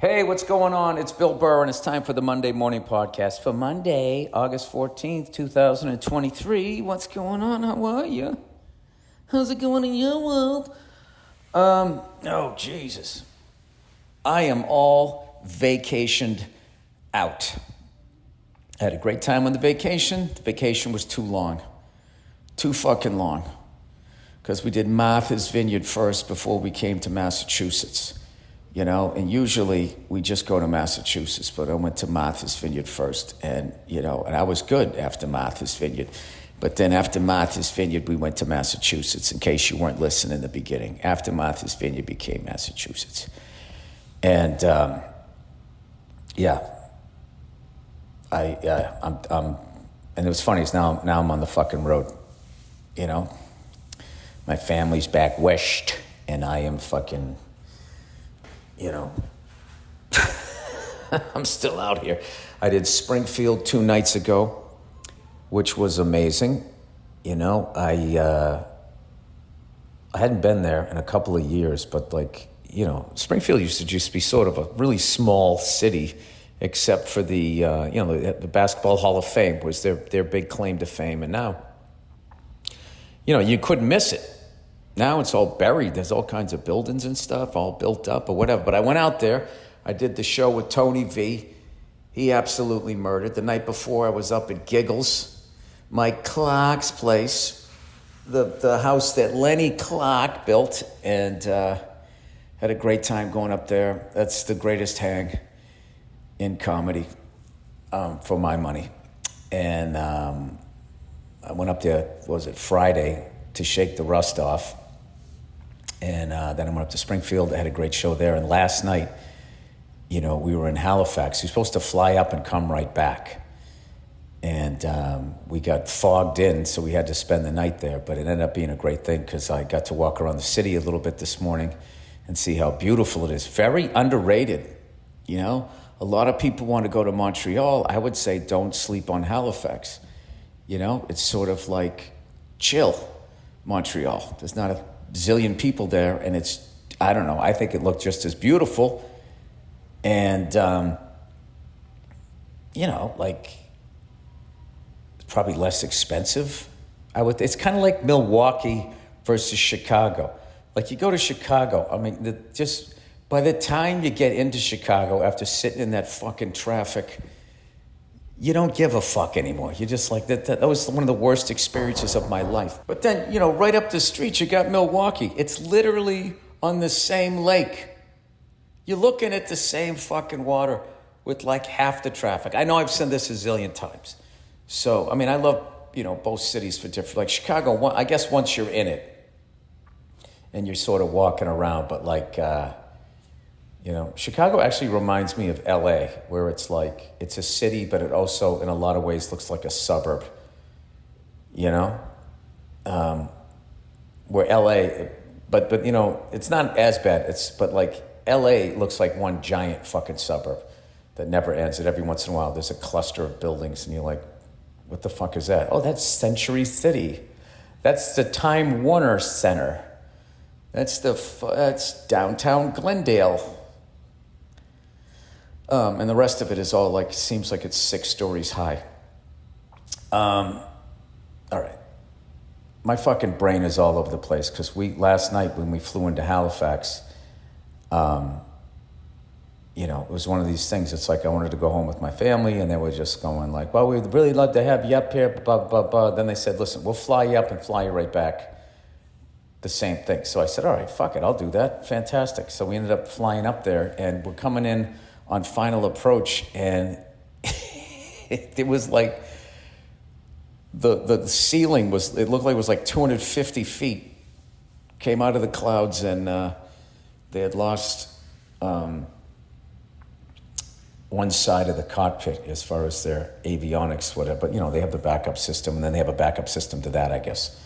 Hey, what's going on? It's Bill Burr, and it's time for the Monday Morning Podcast for Monday, August 14th, 2023. What's going on? How are you? How's it going in your world? Oh, Jesus. I am all vacationed out. I had a great time on the vacation. The vacation was too long. Too fucking long. Because we did Martha's Vineyard first before we came to Massachusetts. You know, and usually we just go to Massachusetts, but I went to Martha's Vineyard first, and and I was good after Martha's Vineyard. But then after Martha's Vineyard, we went to Massachusetts, in case you weren't listening in the beginning. After Martha's Vineyard became Massachusetts. And, and it was funny, is now I'm on the fucking road, you know. My family's back west, and I am fucking... I'm still out here. I did Springfield 2 nights ago, which was amazing. I hadn't been there in a couple of years, but Springfield used to just be sort of a really small city, except for the Basketball Hall of Fame was their big claim to fame. And now, you couldn't miss it. Now it's all buried. There's all kinds of buildings and stuff, all built up or whatever. But I went out there. I did the show with Tony V. He absolutely murdered. The night before, I was up at Giggles, Mike Clark's place, the house that Lenny Clark built, and had a great time going up there. That's the greatest hang in comedy for my money. And I went up there, Friday, to shake the rust off. And then I went up to Springfield. I had a great show there. And last night, we were in Halifax. We were supposed to fly up and come right back. And we got fogged in, so we had to spend the night there. But it ended up being a great thing because I got to walk around the city a little bit this morning and see how beautiful it is. Very underrated, A lot of people want to go to Montreal. I would say don't sleep on Halifax. It's sort of like chill Montreal. There's not a zillion people there, and I don't know, I think it looked just as beautiful. And, probably less expensive. It's kind of like Milwaukee versus Chicago. Like you go to Chicago, just by the time you get into Chicago after sitting in that fucking traffic, you don't give a fuck anymore. You're just like, that was one of the worst experiences of my life. But then, right up the street, you got Milwaukee. It's literally on the same lake. You're looking at the same fucking water with like half the traffic. I know I've said this a zillion times. So, I love, both cities for different, like Chicago, I guess once you're in it and you're sort of walking around, but Chicago actually reminds me of LA, where it's like, it's a city, but it also, in a lot of ways, looks like a suburb, where LA, but it's not as bad. But LA looks like one giant fucking suburb that never ends. And every once in a while, there's a cluster of buildings, and you're like, what the fuck is that? Oh, that's Century City. That's the Time Warner Center. That's downtown Glendale. And the rest of it is all seems like it's 6 stories high. All right. My fucking brain is all over the place because last night when we flew into Halifax, it was one of these things. It's like I wanted to go home with my family, and they were just going like, well, we'd really love to have you up here, blah, blah, blah. Then they said, listen, we'll fly you up and fly you right back. The same thing. So I said, all right, fuck it, I'll do that. Fantastic. So we ended up flying up there, and we're coming in on final approach, and it was like the ceiling it looked like it was like 250 feet came out of the clouds, and they had lost one side of the cockpit as far as their avionics, whatever. But they have the backup system, and then they have a backup system to that, I guess,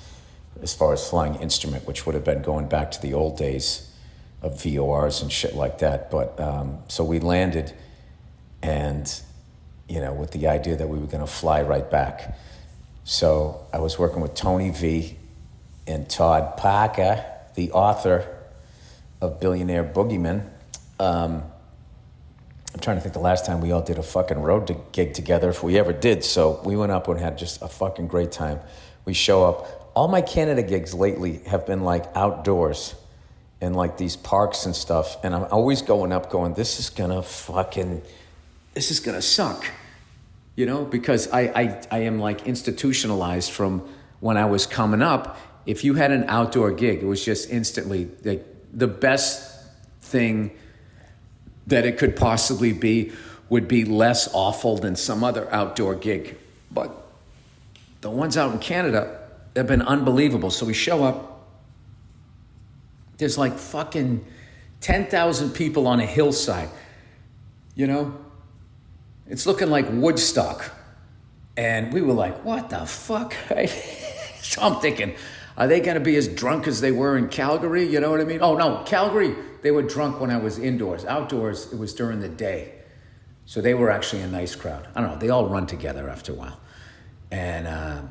as far as flying instrument, which would have been going back to the old days of VORs and shit like that. But so we landed, and with the idea that we were going to fly right back. So I was working with Tony V and Todd Parker, the author of Billionaire Boogeyman, I'm trying to think the last time we all did a fucking gig together, if we ever did. So we went up and had just a fucking great time. We show up. All my Canada gigs lately have been like outdoors in like these parks and stuff. And I'm always going up going, this is gonna suck. You know, because I am like institutionalized from when I was coming up. If you had an outdoor gig, it was just instantly like the best thing that it could possibly be would be less awful than some other outdoor gig. But the ones out in Canada have been unbelievable. So we show up, there's like fucking 10,000 people on a hillside, you know? It's looking like Woodstock. And we were like, what the fuck? So I'm thinking, are they gonna be as drunk as they were in Calgary? You know what I mean? Oh no, Calgary, they were drunk when I was indoors. Outdoors, it was during the day. So they were actually a nice crowd. I don't know, they all run together after a while. And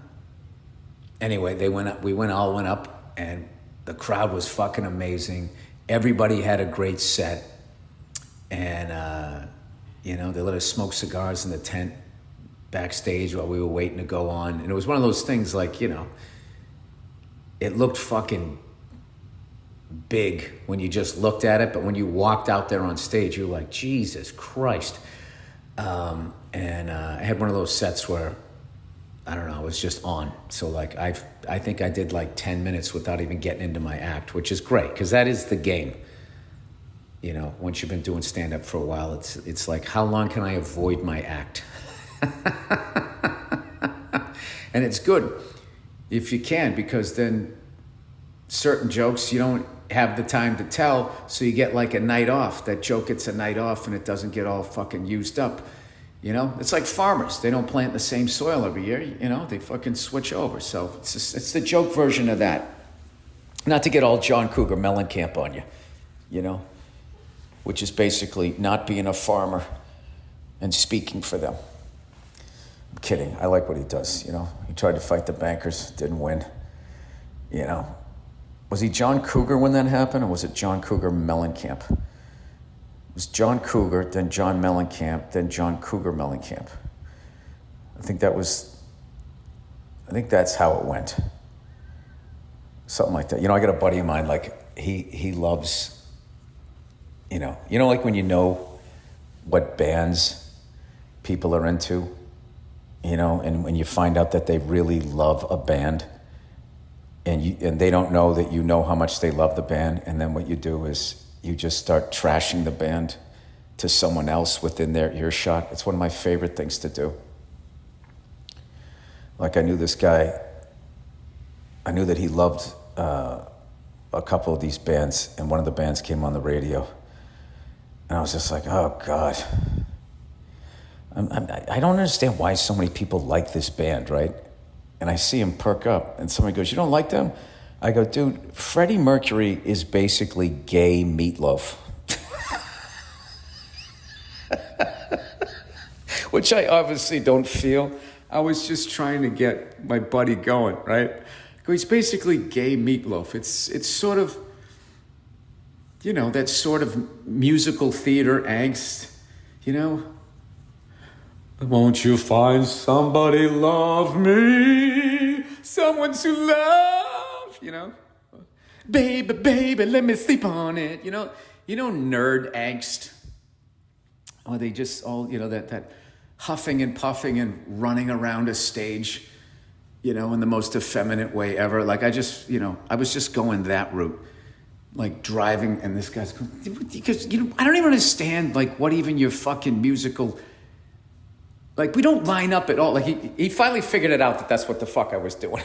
anyway, we all went up, and the crowd was fucking amazing. Everybody had a great set. And you know, they let us smoke cigars in the tent backstage while we were waiting to go on. And it was one of those things like, you know, it looked fucking big when you just looked at it, but when you walked out there on stage, you were like, Jesus Christ. And I had one of those sets where, I don't know, I was just on. So like, I think I did like 10 minutes without even getting into my act, which is great, because that is the game. You know, once you've been doing stand-up for a while, it's like, how long can I avoid my act? And it's good if you can, because then certain jokes you don't have the time to tell, so you get like a night off. That joke gets a night off and it doesn't get all fucking used up. You know, it's like farmers. They don't plant the same soil every year. You know, they fucking switch over. So it's the joke version of that. Not to get all John Cougar Mellencamp on you, you know, which is basically not being a farmer and speaking for them. I'm kidding. I like what he does, you know. He tried to fight the bankers, didn't win, you know. Was he John Cougar when that happened, or was it John Cougar Mellencamp? It was John Cougar, then John Mellencamp, then John Cougar Mellencamp. I think that's how it went. Something like that. You know, I got a buddy of mine, like, he loves, you know, like when you know what bands people are into, you know, and when you find out that they really love a band, and they don't know that you know how much they love the band, and then what you do is you just start trashing the band to someone else within their earshot. It's one of my favorite things to do. Like, I knew this guy, I knew that he loved a couple of these bands, and one of the bands came on the radio, and I was just like, oh God. I don't understand why so many people like this band, right? And I see him perk up, and somebody goes, you don't like them? I go, dude, Freddie Mercury is basically gay Meatloaf. Which I obviously don't feel. I was just trying to get my buddy going, right? He's basically gay Meatloaf. It's sort of, you know, that sort of musical theater angst, you know? Won't you find somebody love me? Someone to love, you know? Baby, let me sleep on it, you know? You know, nerd angst? Or they just all, you know, that huffing and puffing and running around a stage, you know, in the most effeminate way ever. Like, I was just going that route. Like, driving, and this guy's going, because, you know, I don't even understand, like, what even your fucking musical... Like, we don't line up at all. Like, he finally figured it out that that's what the fuck I was doing.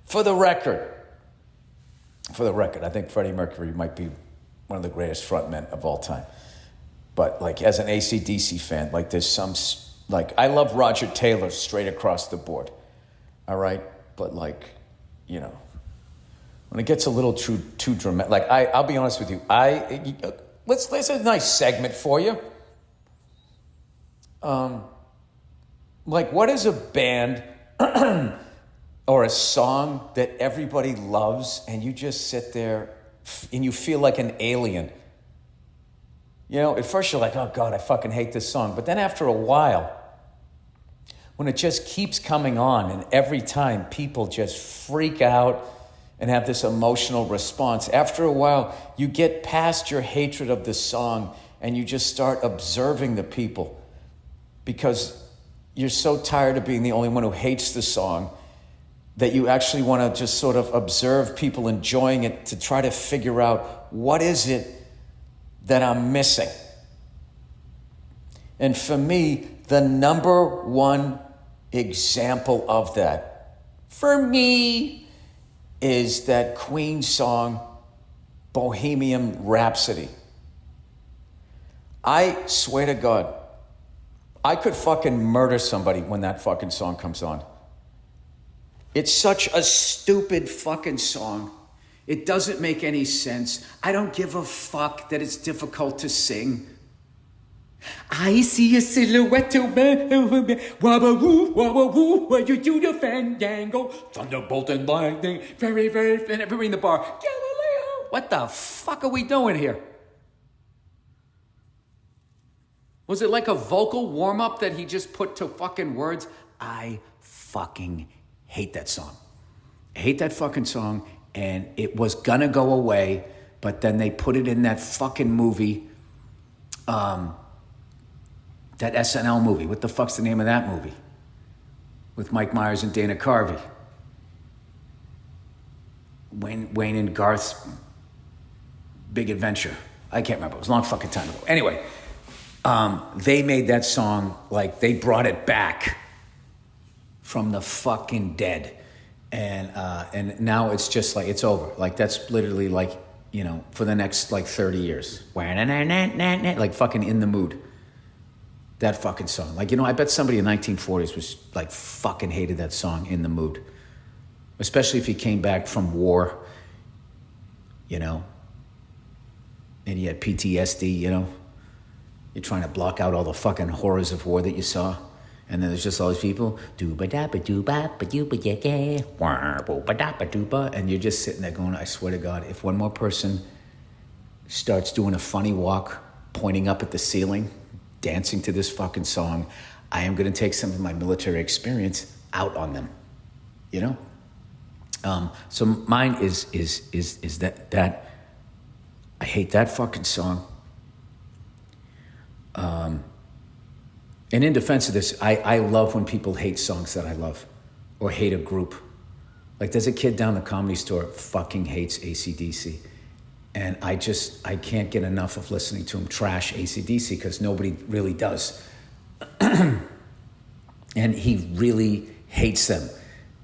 For the record, I think Freddie Mercury might be one of the greatest frontmen of all time. But, like, as an AC/DC fan, like, there's some... Like, I love Roger Taylor straight across the board. All right? But, like, you know, when it gets a little too dramatic... Like, I'll be honest with you. Let's a nice segment for you. Like, what is a band or a song that everybody loves, and you just sit there and you feel like an alien. You know, at first you're like, oh God, I fucking hate this song. But then after a while, when it just keeps coming on and every time people just freak out and have this emotional response, after a while, you get past your hatred of the song and you just start observing the people because you're so tired of being the only one who hates the song that you actually want to just sort of observe people enjoying it to try to figure out what is it that I'm missing. And for me, the number one example of that, for me, is that Queen song, Bohemian Rhapsody. I swear to God, I could fucking murder somebody when that fucking song comes on. It's such a stupid fucking song. It doesn't make any sense. I don't give a fuck that it's difficult to sing. I see a silhouette, wabba woo, where you do the fandango, thunderbolt and lightning, very, very thin, everybody in the bar, Galileo. What the fuck are we doing here? Was it like a vocal warm-up that he just put to fucking words? I fucking hate that song. I hate that fucking song, and it was gonna go away, but then they put it in that fucking movie, that SNL movie. What the fuck's the name of that movie? With Mike Myers and Dana Carvey. Wayne and Garth's Big Adventure. I can't remember. It was a long fucking time ago. Anyway, they made that song, like they brought it back from the fucking dead. And now it's just like, it's over. Like that's literally like, you know, for the next like 30 years. Like fucking In the Mood. That fucking song. Like, you know, I bet somebody in the 1940s was like fucking hated that song, In the Mood. Especially if he came back from war, you know. And he had PTSD, you know. You're trying to block out all the fucking horrors of war that you saw. And then there's just all these people, and you're just sitting there going, I swear to God, if one more person starts doing a funny walk, pointing up at the ceiling, dancing to this fucking song, I am going to take some of my military experience out on them, you know? So mine is that I hate that fucking song. And in defense of this, I love when people hate songs that I love or hate a group. Like there's a kid down the Comedy Store fucking hates AC/DC. And I can't get enough of listening to him trash AC/DC because nobody really does. And he really hates them.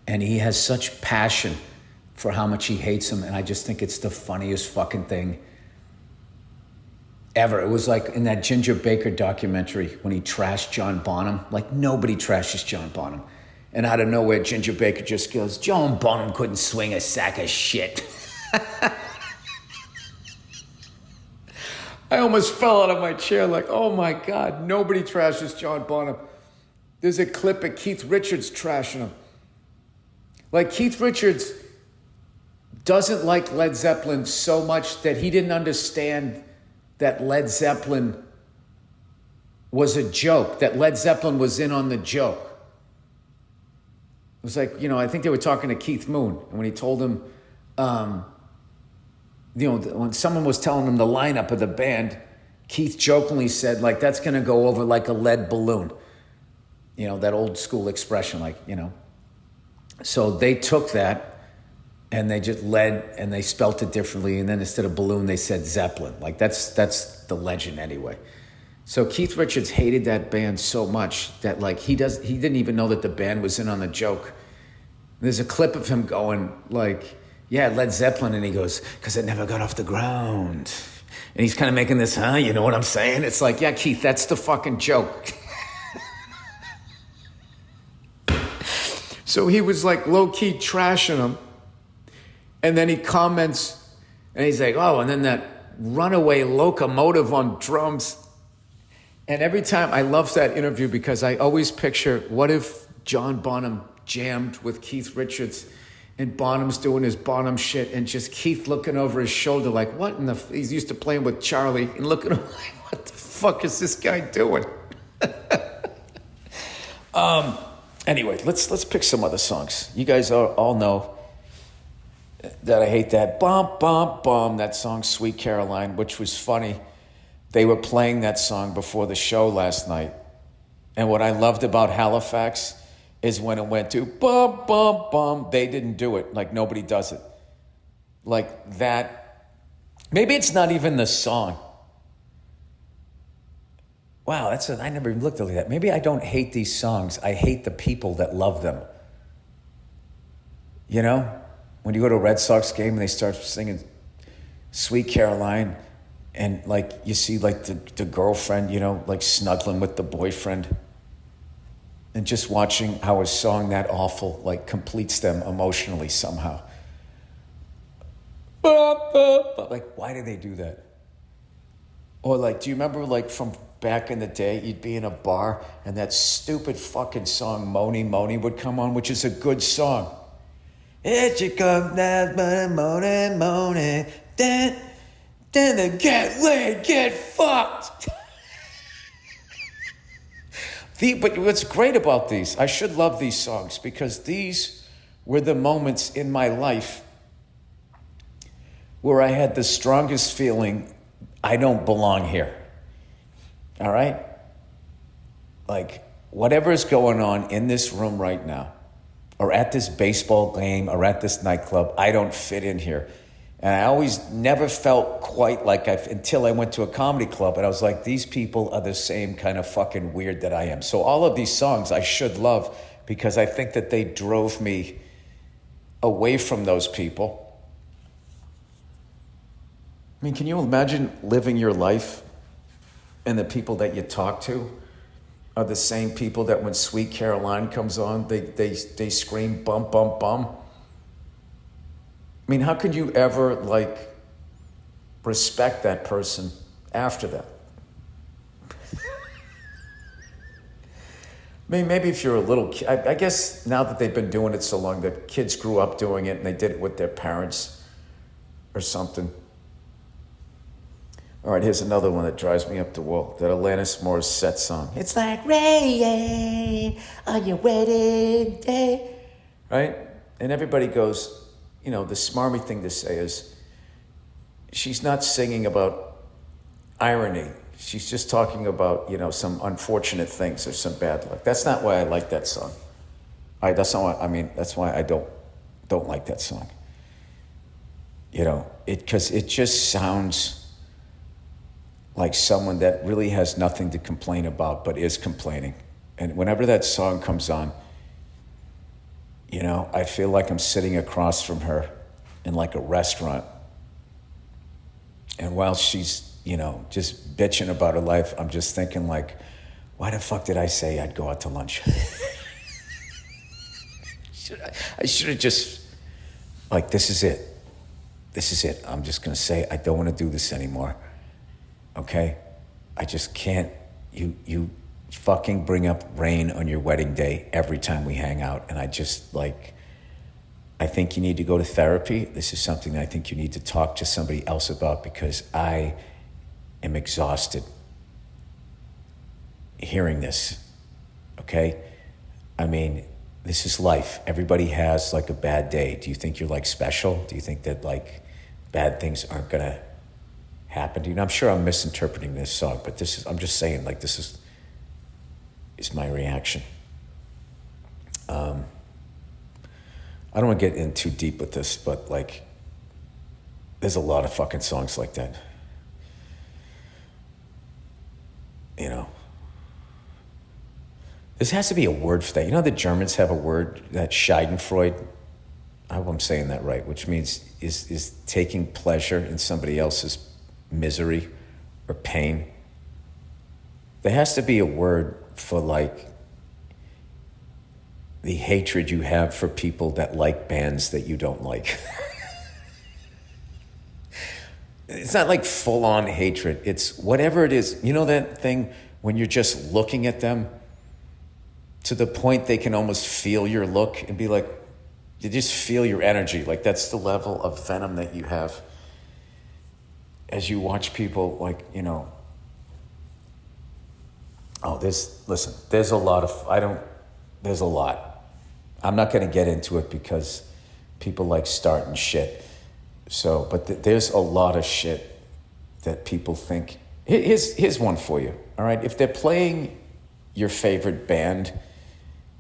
And he has such passion for how much he hates them. And I just think it's the funniest fucking thing ever. It was like in that Ginger Baker documentary when he trashed John Bonham. Like nobody trashes John Bonham. And out of nowhere, Ginger Baker just goes, John Bonham couldn't swing a sack of shit. I almost fell out of my chair like, oh my God, nobody trashes John Bonham. There's a clip of Keith Richards trashing him. Like Keith Richards doesn't like Led Zeppelin so much that he didn't understand that Led Zeppelin was a joke, that Led Zeppelin was in on the joke. It was like, you know, I think they were talking to Keith Moon, and when he told him, you know, when someone was telling him the lineup of the band, Keith jokingly said, like, that's going to go over like a lead balloon. You know, that old school expression, like, you know. So they took that and they just led and they spelt it differently. And then instead of balloon, they said Zeppelin. Like that's the legend anyway. So Keith Richards hated that band so much that like he didn't even know that the band was in on the joke. There's a clip of him going like, yeah, Led Zeppelin. And he goes, because it never got off the ground. And he's kind of making this, you know what I'm saying? It's like, yeah, Keith, that's the fucking joke. So he was like low-key trashing him. And then he comments, and he's like, oh, and then that runaway locomotive on drums. And every time, I love that interview because I always picture, what if John Bonham jammed with Keith Richards And Bonham's doing his Bonham shit, and just Keith looking over his shoulder like, what in the... He's used to playing with Charlie, and looking at him like, what the fuck is this guy doing? Anyway, let's pick some other songs. You guys all know that I hate that bum, bum, bum, that song, Sweet Caroline, which was funny. They were playing that song before the show last night. And what I loved about Halifax is when it went to bum, bum, bum, they didn't do it. Like, nobody does it. Like that. Maybe it's not even the song. Wow, I never even looked at that. Maybe I don't hate these songs. I hate the people that love them. You know? When you go to a Red Sox game and they start singing Sweet Caroline, and like you see like the girlfriend, you know, like snuggling with the boyfriend, and just watching how a song that awful like completes them emotionally somehow. But like, why do they do that? Or like, do you remember like from back in the day, you'd be in a bar and that stupid fucking song Moni Moni would come on, which is a good song. It you come down, Moni Moni, then they get laid, get fucked. But what's great about these, I should love these songs because these were the moments in my life where I had the strongest feeling I don't belong here. All right? Like, whatever is going on in this room right now, or at this baseball game, or at this nightclub, I don't fit in here. And I always never felt quite like until I went to a comedy club and I was like, these people are the same kind of fucking weird that I am. So all of these songs I should love because I think that they drove me away from those people. I mean, can you imagine living your life and the people that you talk to are the same people that when Sweet Caroline comes on, they scream bum, bum, bum? I mean, how could you ever, like, respect that person after that? I mean, maybe if you're a little kid, I guess now that they've been doing it so long, that kids grew up doing it and they did it with their parents or something. All right, here's another one that drives me up the wall, that Alanis Morissette song. It's like rain on your wedding day. Right? And everybody goes... You know, the smarmy thing to say is she's not singing about irony. She's just talking about, you know, some unfortunate things or some bad luck. That's not why I like that song. That's why I don't like that song. You know, because it just sounds like someone that really has nothing to complain about but is complaining. And whenever that song comes on, you know, I feel like I'm sitting across from her in like a restaurant. And while she's, you know, just bitching about her life, I'm just thinking like, why the fuck did I say I'd go out to lunch? I should have just, like, this is it. This is it. I'm just going to say, I don't want to do this anymore. Okay? I just can't. You fucking bring up rain on your wedding day every time we hang out. And I just, like, I think you need to go to therapy. This is something that I think you need to talk to somebody else about because I am exhausted hearing this. Okay? I mean, this is life. Everybody has, like, a bad day. Do you think you're, like, special? Do you think that, like, bad things aren't going to happen to you? And I'm sure I'm misinterpreting this song, but I'm just saying, like, this is my reaction. I don't want to get in too deep with this, but, like, there's a lot of fucking songs like that. You know? There has to be a word for that. You know the Germans have a word, that Schadenfreude? I hope I'm saying that right, which means is taking pleasure in somebody else's misery or pain. There has to be a word for, like, the hatred you have for people that like bands that you don't like. It's not like full-on hatred. It's whatever it is. You know that thing when you're just looking at them to the point they can almost feel your look and be like, You just feel your energy. Like that's the level of venom that you have as you watch people like, you know, there's a lot. There's a lot. I'm not going to get into it because people like starting shit. So, but there's a lot of shit that people think. Here's one for you, all right? If they're playing your favorite band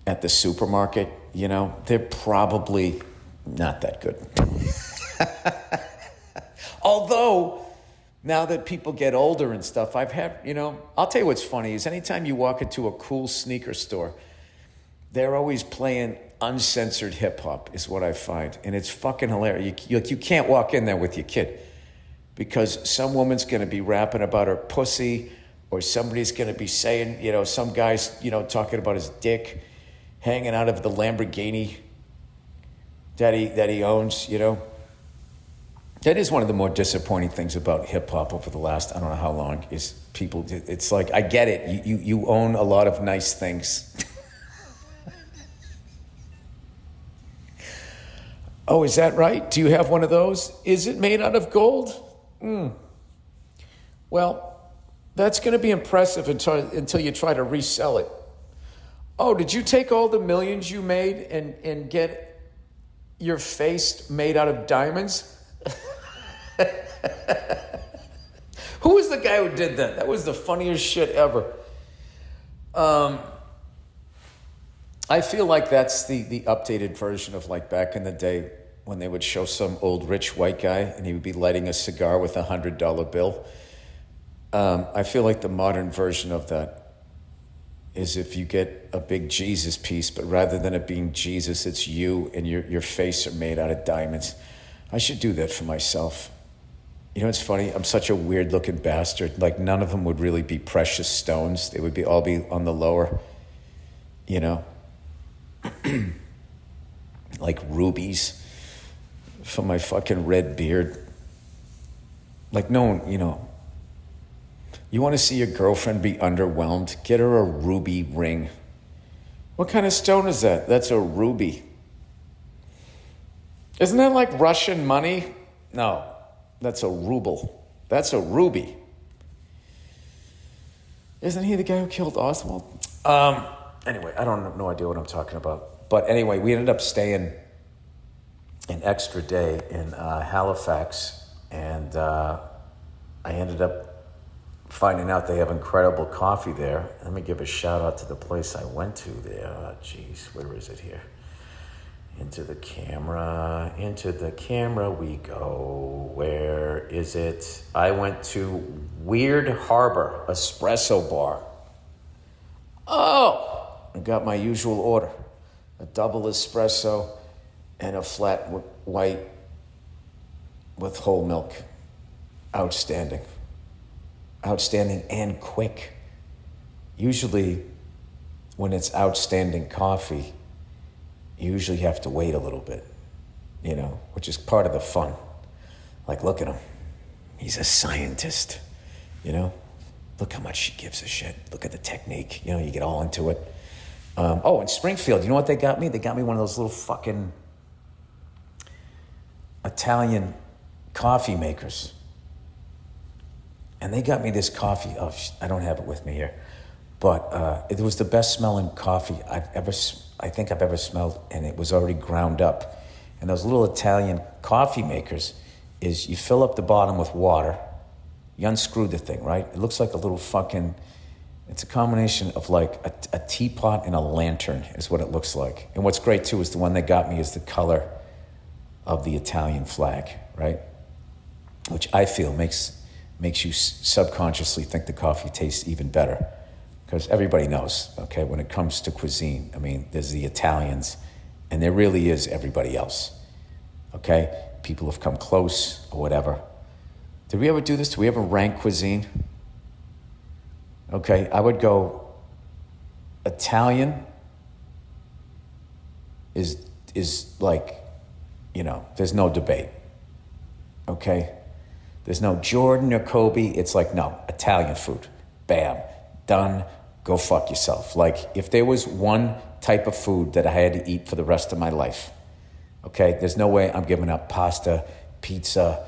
at the supermarket, you know, they're probably not that good. Although, now that people get older and stuff, I've had, you know, I'll tell you what's funny is anytime you walk into a cool sneaker store, they're always playing uncensored hip hop is what I find. And it's fucking hilarious. You can't walk in there with your kid because some woman's going to be rapping about her pussy or somebody's going to be saying, you know, some guy's, you know, talking about his dick hanging out of the Lamborghini that he owns, you know. That is one of the more disappointing things about hip hop over the last, I don't know how long, is people, it's like, I get it. You own a lot of nice things. Oh, is that right? Do you have one of those? Is it made out of gold? Well, that's going to be impressive until you try to resell it. Oh, did you take all the millions you made and get your face made out of diamonds? Who was the guy who did that? That was the funniest shit ever. I feel like that's the updated version of like back in the day when they would show some old rich white guy and he would be lighting a cigar with $100 bill. I feel like the modern version of that is if you get a big Jesus piece, but rather than it being Jesus, it's you and your face are made out of diamonds. I should do that for myself. You know, it's funny. I'm such a weird looking bastard. Like none of them would really be precious stones. They would all be on the lower, you know, like rubies for my fucking red beard. Like no one, you know, you want to see your girlfriend be underwhelmed? Get her a ruby ring. What kind of stone is that? That's a ruby. Isn't that like Russian money? No, that's a ruble. That's a ruby. Isn't he the guy who killed Oswald? Anyway, I don't have no idea what I'm talking about. But anyway, we ended up staying an extra day in Halifax, and I ended up finding out they have incredible coffee there. Let me give a shout out to the place I went to there. Oh, geez, where is it here? Into the camera we go. Where is it? I went to Weird Harbor Espresso Bar. Oh, I got my usual order. A double espresso and a flat white with whole milk. Outstanding. Outstanding and quick. Usually when it's outstanding coffee, you usually have to wait a little bit, you know, which is part of the fun. Like, look at him. He's a scientist, you know? Look how much he gives a shit. Look at the technique. You know, you get all into it. In Springfield, you know what they got me? They got me one of those little fucking Italian coffee makers. And they got me this coffee. Oh, I don't have it with me here. But it was the best smelling coffee I think I've ever smelled, and it was already ground up. And those little Italian coffee makers is you fill up the bottom with water, you unscrew the thing, right? It looks like a little fucking, it's a combination of like a teapot and a lantern is what it looks like. And what's great too is the one they got me is the color of the Italian flag, right? Which I feel makes you subconsciously think the coffee tastes even better. Because everybody knows, okay, when it comes to cuisine, I mean, there's the Italians, and there really is everybody else, okay? People have come close or whatever. Did we ever do this? Did we ever rank cuisine? Okay, I would go Italian is like, you know, there's no debate, okay? There's no Jordan or Kobe. It's like, no, Italian food. Bam, done, go fuck yourself. Like, if there was one type of food that I had to eat for the rest of my life, Okay, there's no way I'm giving up pasta, pizza,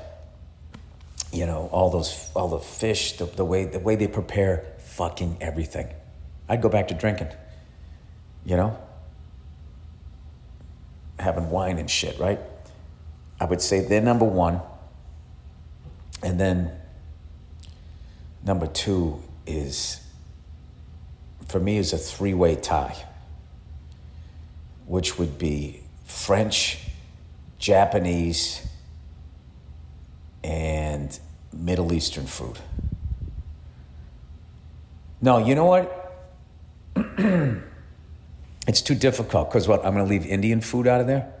you know, all the fish, the way they prepare fucking everything. I'd go back to drinking, you know, having wine and shit, right? I would say they're number one, and then number two is, for me, is a three-way tie, which would be French, Japanese, and Middle Eastern food. No, you know what? It's too difficult, because what, I'm going to leave Indian food out of there?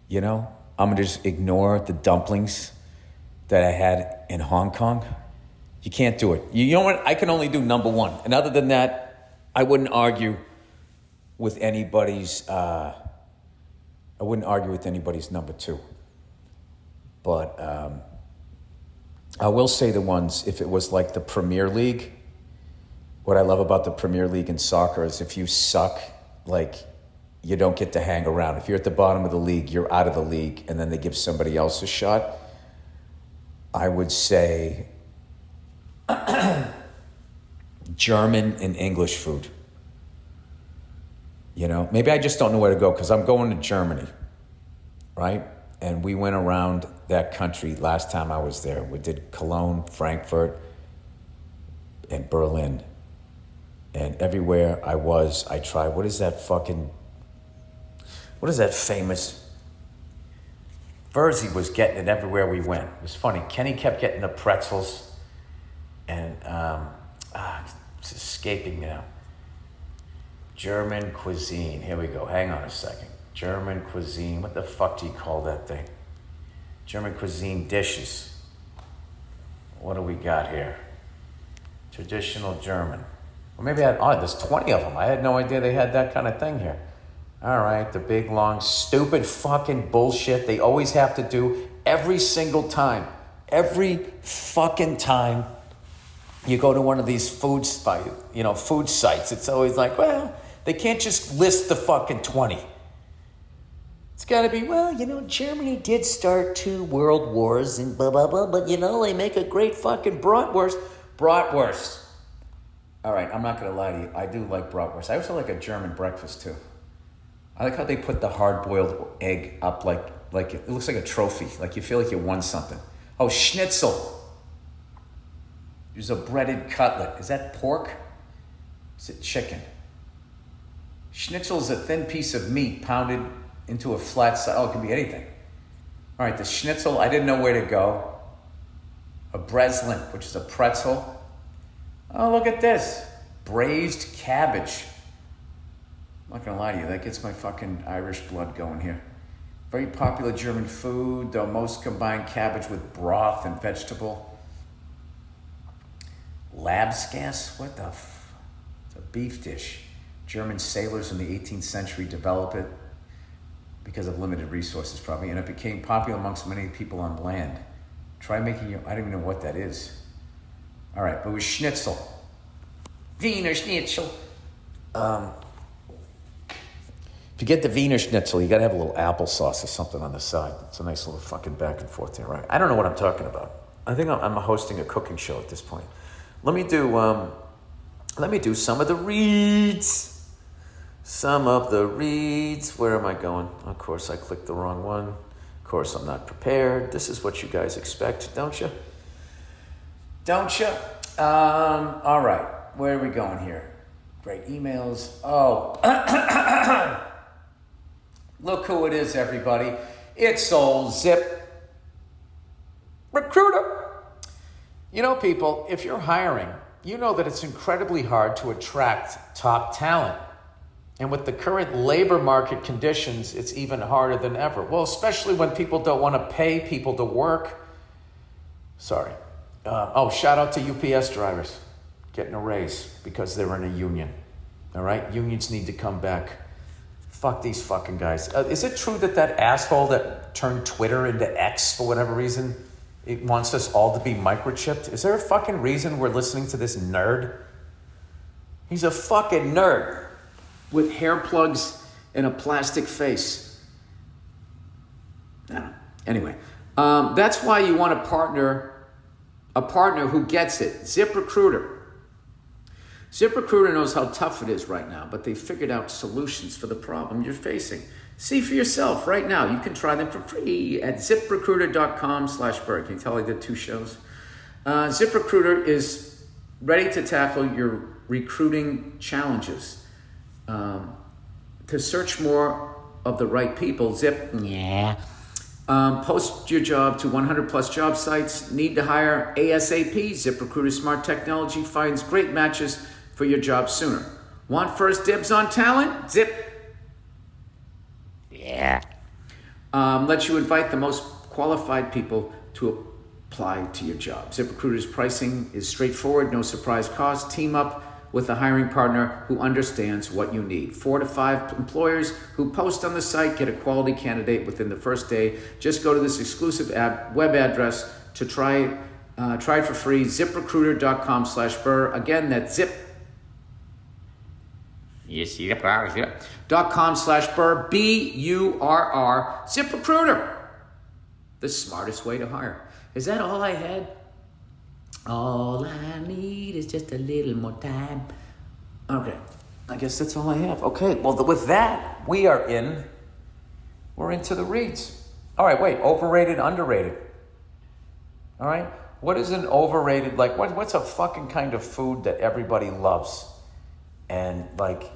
You know? I'm going to just ignore the dumplings that I had in Hong Kong? You can't do it. You know what? I can only do number one. And other than that, I wouldn't argue with anybody's number two. But I will say the ones, if it was like the Premier League, what I love about the Premier League in soccer is if you suck, like, you don't get to hang around. If you're at the bottom of the league, you're out of the league, and then they give somebody else a shot. I would say German and English food. You know, maybe I just don't know where to go, because I'm going to Germany, right? And we went around that country last time I was there. We did Cologne, Frankfurt, and Berlin. And everywhere I was, I tried, what is that famous, Verzi was getting it everywhere we went. It was funny. Kenny kept getting the pretzels, and it's escaping me now. German cuisine. Here we go. Hang on a second. German cuisine. What the fuck do you call that thing? German cuisine dishes. What do we got here? Traditional German. Or maybe there's 20 of them. I had no idea they had that kind of thing here. All right, the big, long, stupid fucking bullshit they always have to do every single time. Every fucking time you go to one of these food sites, it's always like, well, they can't just list the fucking 20. It's got to be, well, Germany did start 2 world wars and blah, blah, blah, but, they make a great fucking bratwurst. Bratwurst. All right, I'm not going to lie to you. I do like bratwurst. I also like a German breakfast, too. I like how they put the hard-boiled egg up like it looks like a trophy, like you feel like you won something. Oh, schnitzel. There's a breaded cutlet. Is that pork? Is it chicken? Schnitzel is a thin piece of meat pounded into a flat side. Oh, it can be anything. All right, the schnitzel, I didn't know where to go. A breslin, which is a pretzel. Oh, look at this. Braised cabbage. I'm not gonna lie to you, that gets my fucking Irish blood going here. Very popular German food, though most combine cabbage with broth and vegetable. Labskas? What the It's a beef dish. German sailors in the 18th century developed it because of limited resources, probably, and it became popular amongst many people on land. Try making I don't even know what that is. All right, but it was schnitzel. Wiener Schnitzel. If you get the Wiener Schnitzel, you got to have a little applesauce or something on the side. It's a nice little fucking back and forth there, right? I don't know what I'm talking about. I think I'm hosting a cooking show at this point. Let me do some of the reads. Some of the reads. Where am I going? Of course, I clicked the wrong one. Of course, I'm not prepared. This is what you guys expect, don't you? Don't you? All right. Where are we going here? Great emails. Oh. Look who it is, everybody. It's old Zip Recruiter. People, if you're hiring, you know that it's incredibly hard to attract top talent. And with the current labor market conditions, it's even harder than ever. Well, especially when people don't want to pay people to work. Sorry. Shout out to UPS drivers getting a raise because they're in a union. All right? Unions need to come back. Fuck these fucking guys. Is it true that asshole that turned Twitter into X for whatever reason, it wants us all to be microchipped? Is there a fucking reason we're listening to this nerd? He's a fucking nerd with hair plugs and a plastic face. I don't know. Anyway, that's why you want a partner who gets it. ZipRecruiter. ZipRecruiter knows how tough it is right now, but they figured out solutions for the problem you're facing. See for yourself right now. You can try them for free at ziprecruiter.com/Burr. Can you tell I did 2 shows? ZipRecruiter is ready to tackle your recruiting challenges. To search more of the right people, post your job to 100 plus job sites. Need to hire ASAP? ZipRecruiter's smart technology finds great matches for your job sooner. Want first dibs on talent? Lets you invite the most qualified people to apply to your job. ZipRecruiter's pricing is straightforward, no surprise cost. Team up with a hiring partner who understands what you need. 4 to 5 employers who post on the site get a quality candidate within the first day. Just go to this exclusive web address to try it for free. ZipRecruiter.com/Burr. Again, that's .com/Burr, BURR. ZipRecruiter, the smartest way to hire. Is that all I had? All I need is just a little more time. Okay, I guess that's all I have. Okay, well, with that, we're into the reads. All right, wait, overrated, underrated. All right, what is an overrated, like, what's a fucking kind of food that everybody loves? And, like,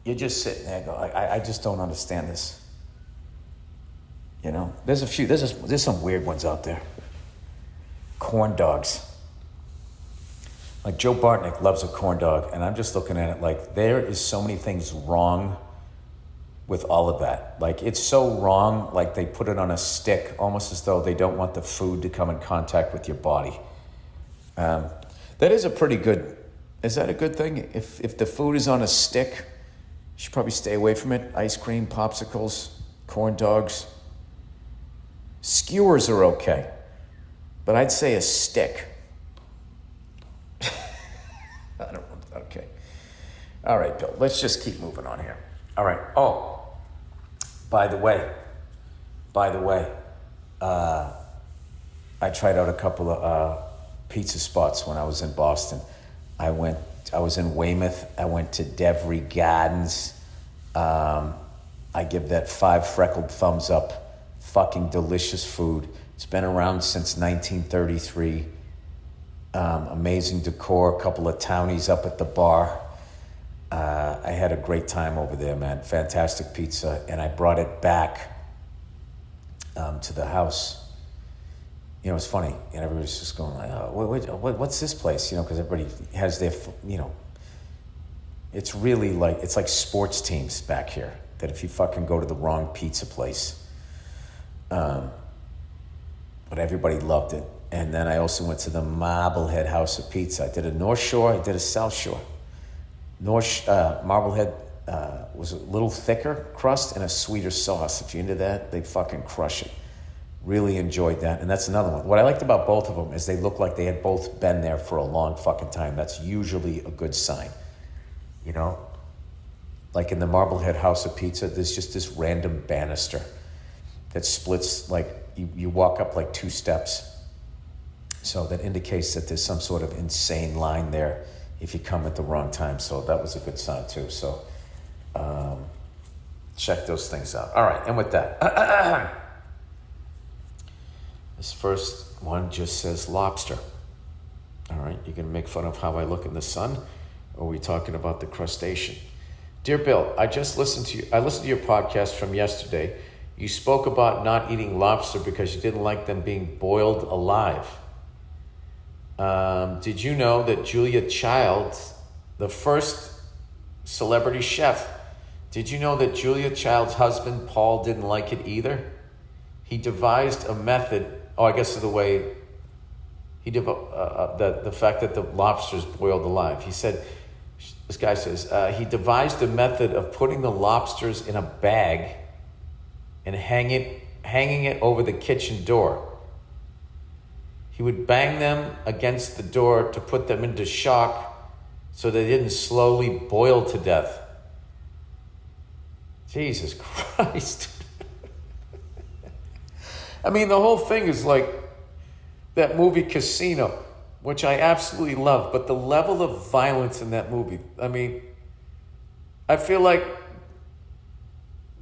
you're just sitting there going, I just don't understand this. You know, there's some weird ones out there. Corn dogs. Like Joe Bartnick loves a corn dog, and I'm just looking at it like there is so many things wrong with all of that. Like it's so wrong, like they put it on a stick, almost as though they don't want the food to come in contact with your body. That is a pretty good, is that a good thing? If the food is on a stick, you should probably stay away from it. Ice cream, popsicles, corn dogs. Skewers are okay. But I'd say a stick. I don't know. Okay. All right, Bill. Let's just keep moving on here. All right. Oh, by the way, I tried out a couple of pizza spots when I was in Boston. I was in Weymouth. I went to Devry Gardens. I give that 5 freckled thumbs up. Fucking delicious food. It's been around since 1933. Amazing decor, a couple of townies up at the bar. I had a great time over there, man. Fantastic pizza. And I brought it back to the house. You know, it's funny. And everybody's just going like, oh, what's this place? You know, because everybody has their, you know, it's really like, it's like sports teams back here. That if you fucking go to the wrong pizza place, but everybody loved it. And then I also went to the Marblehead House of Pizza. I did a North Shore, I did a South Shore. Marblehead was a little thicker crust and a sweeter sauce. If you're into that, they fucking crush it. Really enjoyed that. And that's another one. What I liked about both of them is they looked like they had both been there for a long fucking time. That's usually a good sign. You know? Like in the Marblehead House of Pizza, there's just this random banister that splits, like, you walk up like 2 steps. So that indicates that there's some sort of insane line there if you come at the wrong time. So that was a good sign too. So check those things out. All right, and with that, this first one just says lobster. All right, you can make fun of how I look in the sun, or are we talking about the crustacean? Dear Bill, I listened to your podcast from yesterday. You spoke about not eating lobster because you didn't like them being boiled alive. Did you know that Julia Childs, the first celebrity chef, did you know that Julia Child's husband, Paul, didn't like it either? He devised a method, I guess the way, the fact that the lobster's boiled alive. He said, this guy says, he devised a method of putting the lobsters in a bag and hanging it over the kitchen door. He would bang them against the door to put them into shock so they didn't slowly boil to death. Jesus Christ. I mean, the whole thing is like that movie Casino, which I absolutely love, but the level of violence in that movie, I mean, I feel like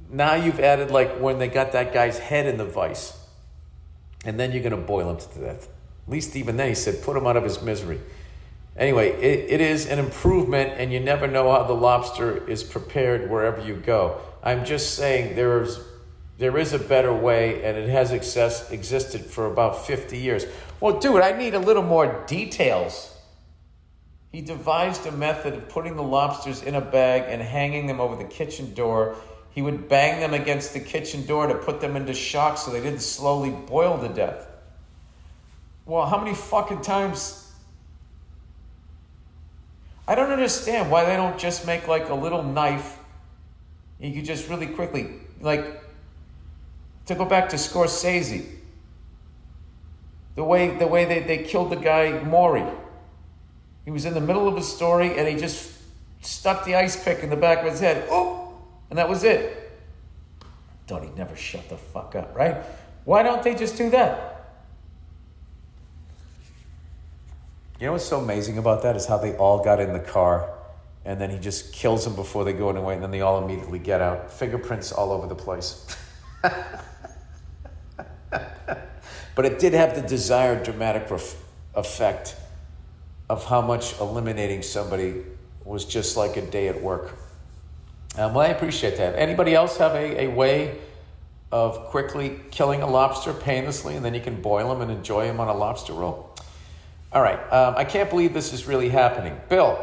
now you've added like when they got that guy's head in the vice, and then you're going to boil him to death. At least even then he said, put him out of his misery. Anyway, it is an improvement, and you never know how the lobster is prepared wherever you go. I'm just saying there is a better way, and it has existed for about 50 years. Well, dude, I need a little more details. He devised a method of putting the lobsters in a bag and hanging them over the kitchen door. He would bang them against the kitchen door to put them into shock so they didn't slowly boil to death. Well, how many fucking times... I don't understand why they don't just make like a little knife. You could just really quickly, like, to go back to Scorsese, the way they killed the guy Maury. He was in the middle of a story and he just stuck the ice pick in the back of his head. Oh, and that was it. Thought he'd never shut the fuck up, right? Why don't they just do that? You know what's so amazing about that is how they all got in the car and then he just kills them before they go away and then they all immediately get out. Fingerprints all over the place. But it did have the desired dramatic effect of how much eliminating somebody was just like a day at work. Well, I appreciate that. Anybody else have a way of quickly killing a lobster painlessly and then you can boil them and enjoy them on a lobster roll? All right, I can't believe this is really happening. Bill,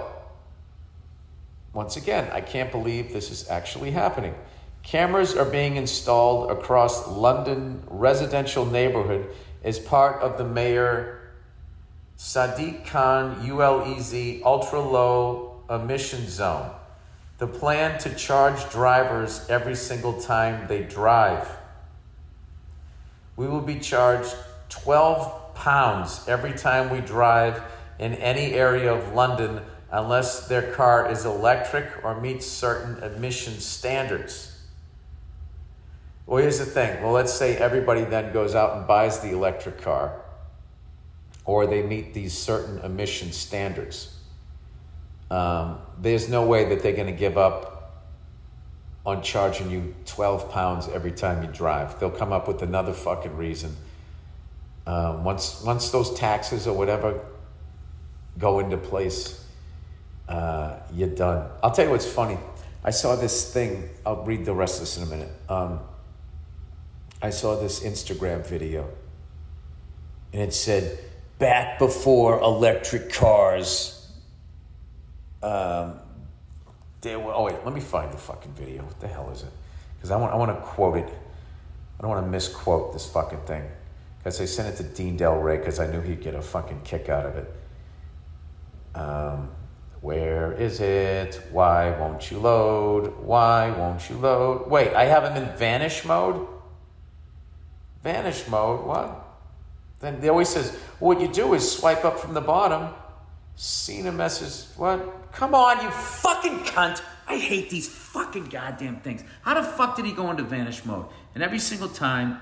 once again, I can't believe this is actually happening. Cameras are being installed across London residential neighborhood as part of the Mayor Sadiq Khan ULEZ ultra-low emission zone. The plan to charge drivers every single time they drive. We will be charged £12 every time we drive in any area of London unless their car is electric or meets certain emission standards. Well, here's the thing. Well, let's say everybody then goes out and buys the electric car or they meet these certain emission standards. There's no way that they're going to give up on charging you £12 every time you drive. They'll come up with another fucking reason. Once those taxes or whatever go into place, you're done. I'll tell you what's funny. I saw this thing. I'll read the rest of this in a minute. I saw this Instagram video, and it said, back before electric cars, there were, oh wait, let me find the fucking video. What the hell is it? Because I want to quote it. I don't want to misquote this fucking thing. Because I sent it to Dean Del Rey because I knew he'd get a fucking kick out of it. Where is it? Why won't you load? Why won't you load? Wait, I have him in vanish mode? Vanish mode, what? Then they always says, what you do is swipe up from the bottom. Seen a message, what? Come on, you fucking cunt. I hate these fucking goddamn things. How the fuck did he go into vanish mode? And every single time,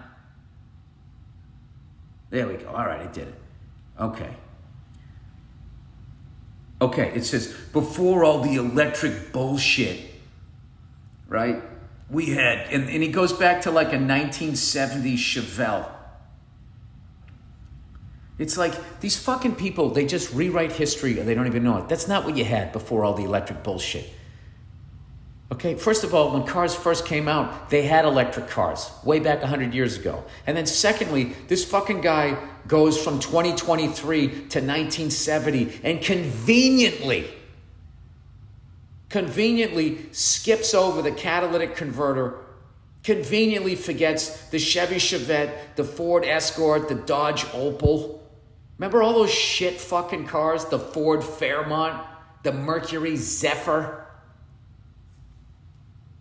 there we go. All right, I did it. Okay, it says, before all the electric bullshit, right? We had, and he goes back to like a 1970s Chevelle. It's like these fucking people, they just rewrite history and they don't even know it. That's not what you had before all the electric bullshit. Okay, first of all, when cars first came out, they had electric cars way back 100 years ago. And then secondly, this fucking guy goes from 2023 to 1970 and conveniently skips over the catalytic converter, conveniently forgets the Chevy Chevette, the Ford Escort, the Dodge Opal. Remember all those shit fucking cars? The Ford Fairmont, the Mercury Zephyr.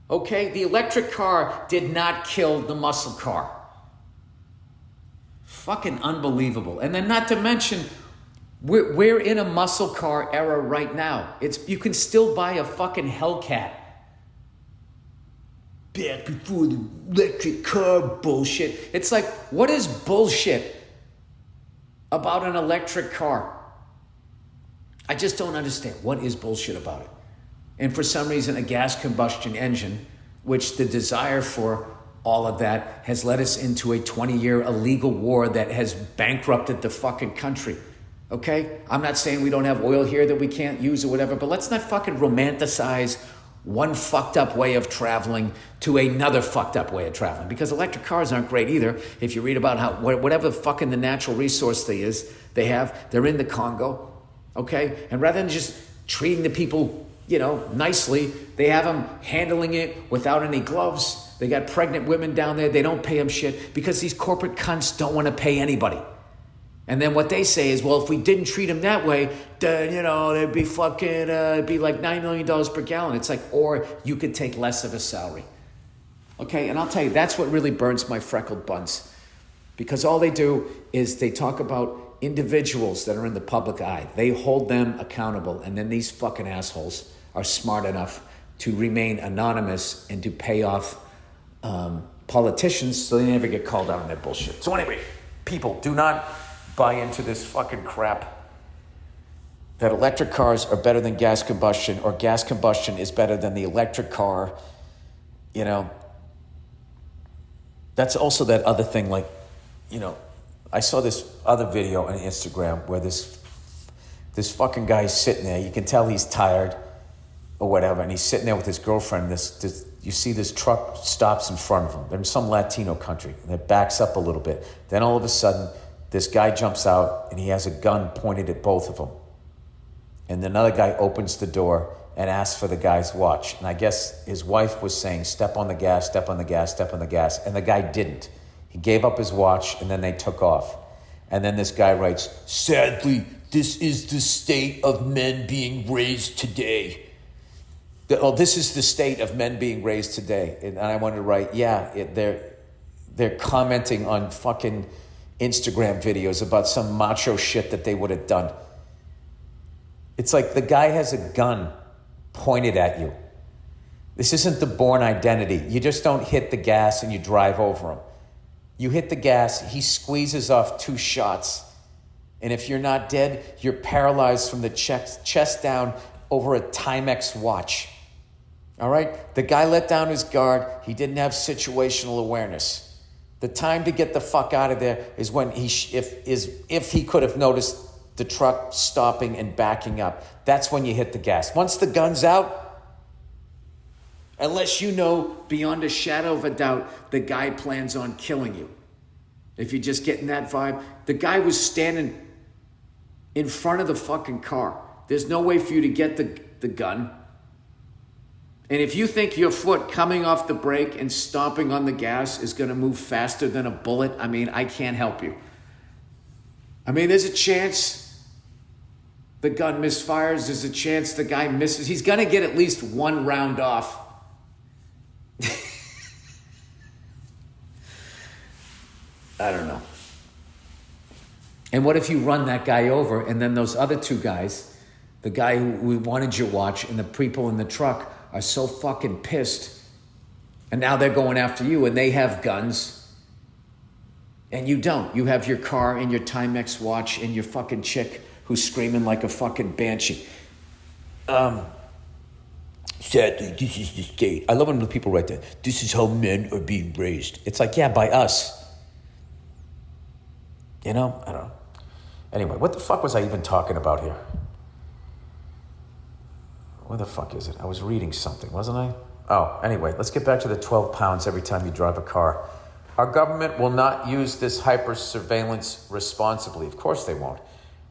Okay, the electric car did not kill the muscle car. Fucking unbelievable. And then not to mention, we're in a muscle car era right now. You can still buy a fucking Hellcat. back before the electric car bullshit. It's like, what is bullshit about an electric car? I just don't understand. What is bullshit about it? And for some reason, a gas combustion engine, which the desire for all of that has led us into a 20-year illegal war that has bankrupted the fucking country. Okay? I'm not saying we don't have oil here that we can't use or whatever, but let's not fucking romanticize one fucked up way of traveling to another fucked up way of traveling, because electric cars aren't great either. If you read about how whatever fucking the natural resource they're in the Congo, okay? And rather than just treating the people, nicely, they have them handling it without any gloves. They got pregnant women down there. They don't pay them shit because these corporate cunts don't want to pay anybody. And then what they say is, well, if we didn't treat them that way, then, they'd be fucking, it'd be like $9 million per gallon. It's like, or you could take less of a salary. Okay, and I'll tell you, that's what really burns my freckled buns. Because all they do is they talk about individuals that are in the public eye. They hold them accountable, and then these fucking assholes are smart enough to remain anonymous and to pay off politicians so they never get called out on their bullshit. So anyway, people, do not buy into this fucking crap that electric cars are better than gas combustion, or gas combustion is better than the electric car. That's also that other thing, like, I saw this other video on Instagram where this fucking guy's sitting there. You can tell he's tired or whatever, and he's sitting there with his girlfriend. You see this truck stops in front of him. They're in some Latino country, and it backs up a little bit. Then all of a sudden, this guy jumps out, and he has a gun pointed at both of them. And another guy opens the door and asks for the guy's watch. And I guess his wife was saying, step on the gas, step on the gas, step on the gas. And the guy didn't. He gave up his watch, and then they took off. And then this guy writes, sadly, this is the state of men being raised today. This is the state of men being raised today. And I wanted to write, they're commenting on fucking Instagram videos about some macho shit that they would have done. It's like the guy has a gun pointed at you. This isn't the Bourne Identity. You just don't hit the gas and you drive over him. You hit the gas, he squeezes off 2 shots. And if you're not dead, you're paralyzed from the chest down over a Timex watch. All right? The guy let down his guard. He didn't have situational awareness. The time to get the fuck out of there is when if he could have noticed the truck stopping and backing up. That's when you hit the gas. Once the gun's out, unless you know beyond a shadow of a doubt the guy plans on killing you. If you're just getting that vibe, the guy was standing in front of the fucking car. There's no way for you to get the gun. And if you think your foot coming off the brake and stomping on the gas is going to move faster than a bullet, I can't help you. There's a chance the gun misfires. There's a chance the guy misses. He's going to get at least 1 round off. I don't know. And what if you run that guy over, and then those other 2 guys, the guy who wanted your watch and the people in the truck, are so fucking pissed, and now they're going after you, and they have guns, and you don't. You have your car and your Timex watch and your fucking chick who's screaming like a fucking banshee. Sadly, this is the state. I love when the people write that. This is how men are being raised. It's like, yeah, by us. I don't know. Anyway, what the fuck was I even talking about here? Where the fuck is it? I was reading something, wasn't I? Oh, anyway, let's get back to the 12 pounds every time you drive a car. Our government will not use this hyper-surveillance responsibly. Of course they won't.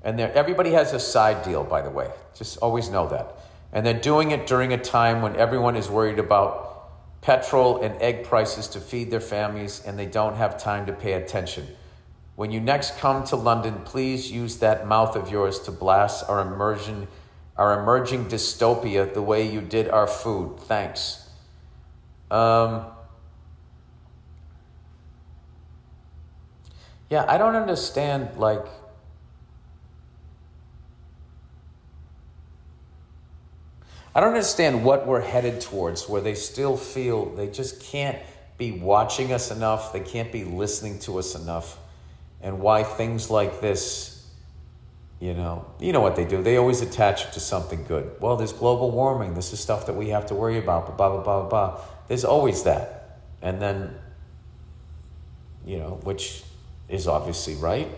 And everybody has a side deal, by the way. Just always know that. And they're doing it during a time when everyone is worried about petrol and egg prices to feed their families, and they don't have time to pay attention. When you next come to London, please use that mouth of yours to blast our emerging dystopia the way you did our food. Thanks. Yeah, I don't understand, I don't understand what we're headed towards, where they still feel they just can't be watching us enough, they can't be listening to us enough, and why things like this, you know what they do. They always attach it to something good. Well, there's global warming. This is stuff that we have to worry about, blah, blah, blah, blah, blah. There's always that. And then, which is obviously right.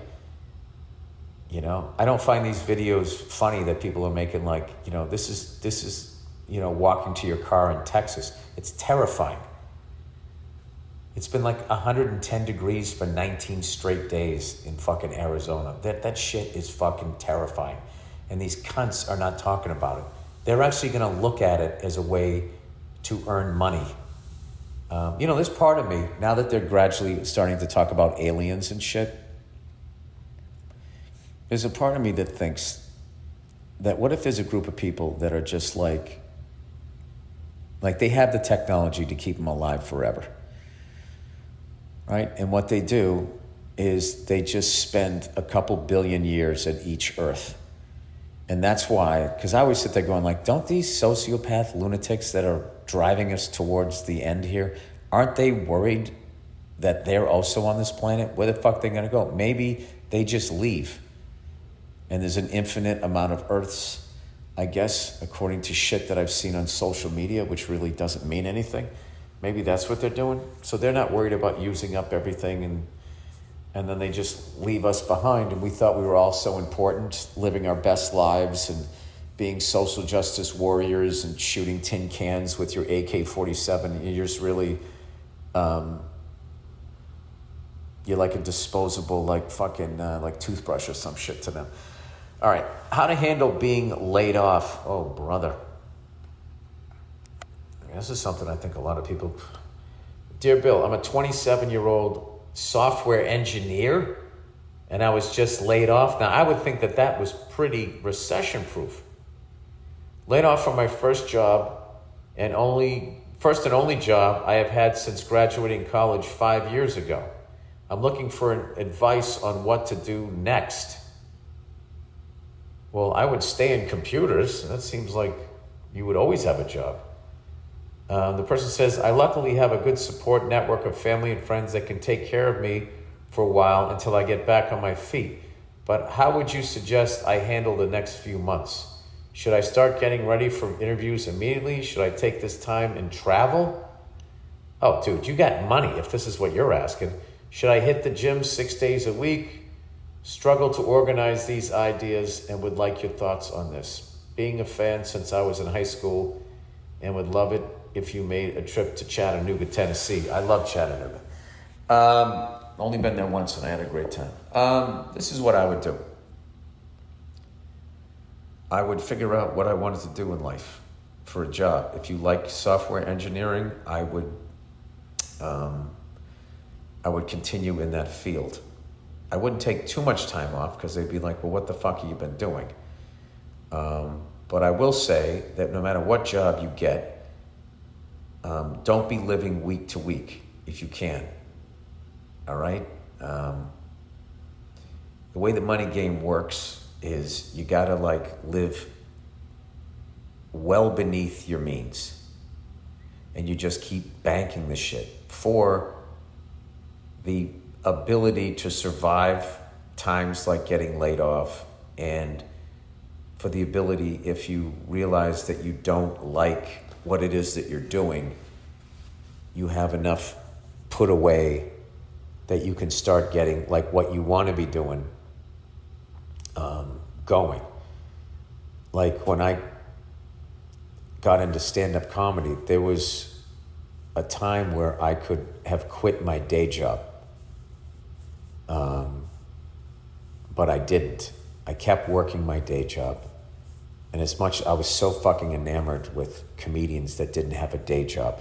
I don't find these videos funny that people are making, like, this is walking to your car in Texas. It's terrifying. It's been like 110 degrees for 19 straight days in fucking Arizona. That shit is fucking terrifying. And these cunts are not talking about it. They're actually going to look at it as a way to earn money. There's part of me, now that they're gradually starting to talk about aliens and shit, there's a part of me that thinks that what if there's a group of people that are just like they have the technology to keep them alive forever, right? And what they do is they just spend a couple billion years at each Earth. And that's why, because I always sit there going like, don't these sociopath lunatics that are driving us towards the end here, aren't they worried that they're also on this planet? Where the fuck are they gonna go? Maybe they just leave. And there's an infinite amount of Earths, I guess, according to shit that I've seen on social media, which really doesn't mean anything. Maybe that's what they're doing. So they're not worried about using up everything, and then they just leave us behind. And we thought we were all so important, living our best lives and being social justice warriors and shooting tin cans with your AK-47. You're just really, you're like a disposable, like fucking, like toothbrush or some shit to them. All right, how to handle being laid off. Oh, brother. This is something I think a lot of people... Dear Bill, I'm a 27-year-old software engineer, and I was just laid off. Now, I would think that was pretty recession-proof. Laid off from my first job, and only job I have had since graduating college 5 years ago. I'm looking for advice on what to do next. Well, I would stay in computers. That seems like you would always have a job. The person says, I luckily have a good support network of family and friends that can take care of me for a while until I get back on my feet. But how would you suggest I handle the next few months? Should I start getting ready for interviews immediately? Should I take this time and travel? Oh, dude, you got money if this is what you're asking. Should I hit the gym 6 days a week? Struggle to organize these ideas and would like your thoughts on this. Being a fan since I was in high school and would love it if you made a trip to Chattanooga, Tennessee. I love Chattanooga. Only been there once and I had a great time. This is what I would do. I would figure out what I wanted to do in life for a job. If you like software engineering, I would continue in that field. I wouldn't take too much time off because they'd be like, well, what the fuck have you been doing? But I will say that no matter what job you get, don't be living week to week if you can. All right? The way the money game works is you gotta live well beneath your means. And you just keep banking the shit for the ability to survive times like getting laid off, and for the ability, if you realize that you don't like what it is that you're doing, you have enough put away that you can start getting like what you want to be doing going. Like when I got into stand-up comedy, there was a time where I could have quit my day job. But I didn't. I kept working my day job. And I was so fucking enamored with comedians that didn't have a day job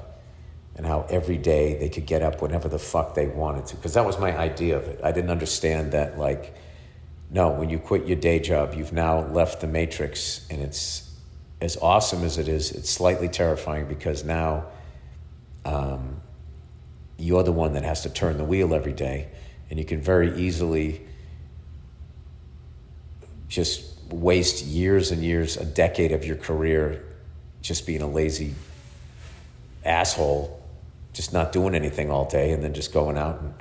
and how every day they could get up whenever the fuck they wanted to. Because that was my idea of it. I didn't understand that, no, when you quit your day job, you've now left the matrix. And it's as awesome as it is, it's slightly terrifying because now you're the one that has to turn the wheel every day. And you can very easily just waste years and years, a decade of your career, just being a lazy asshole, just not doing anything all day, and then just going out and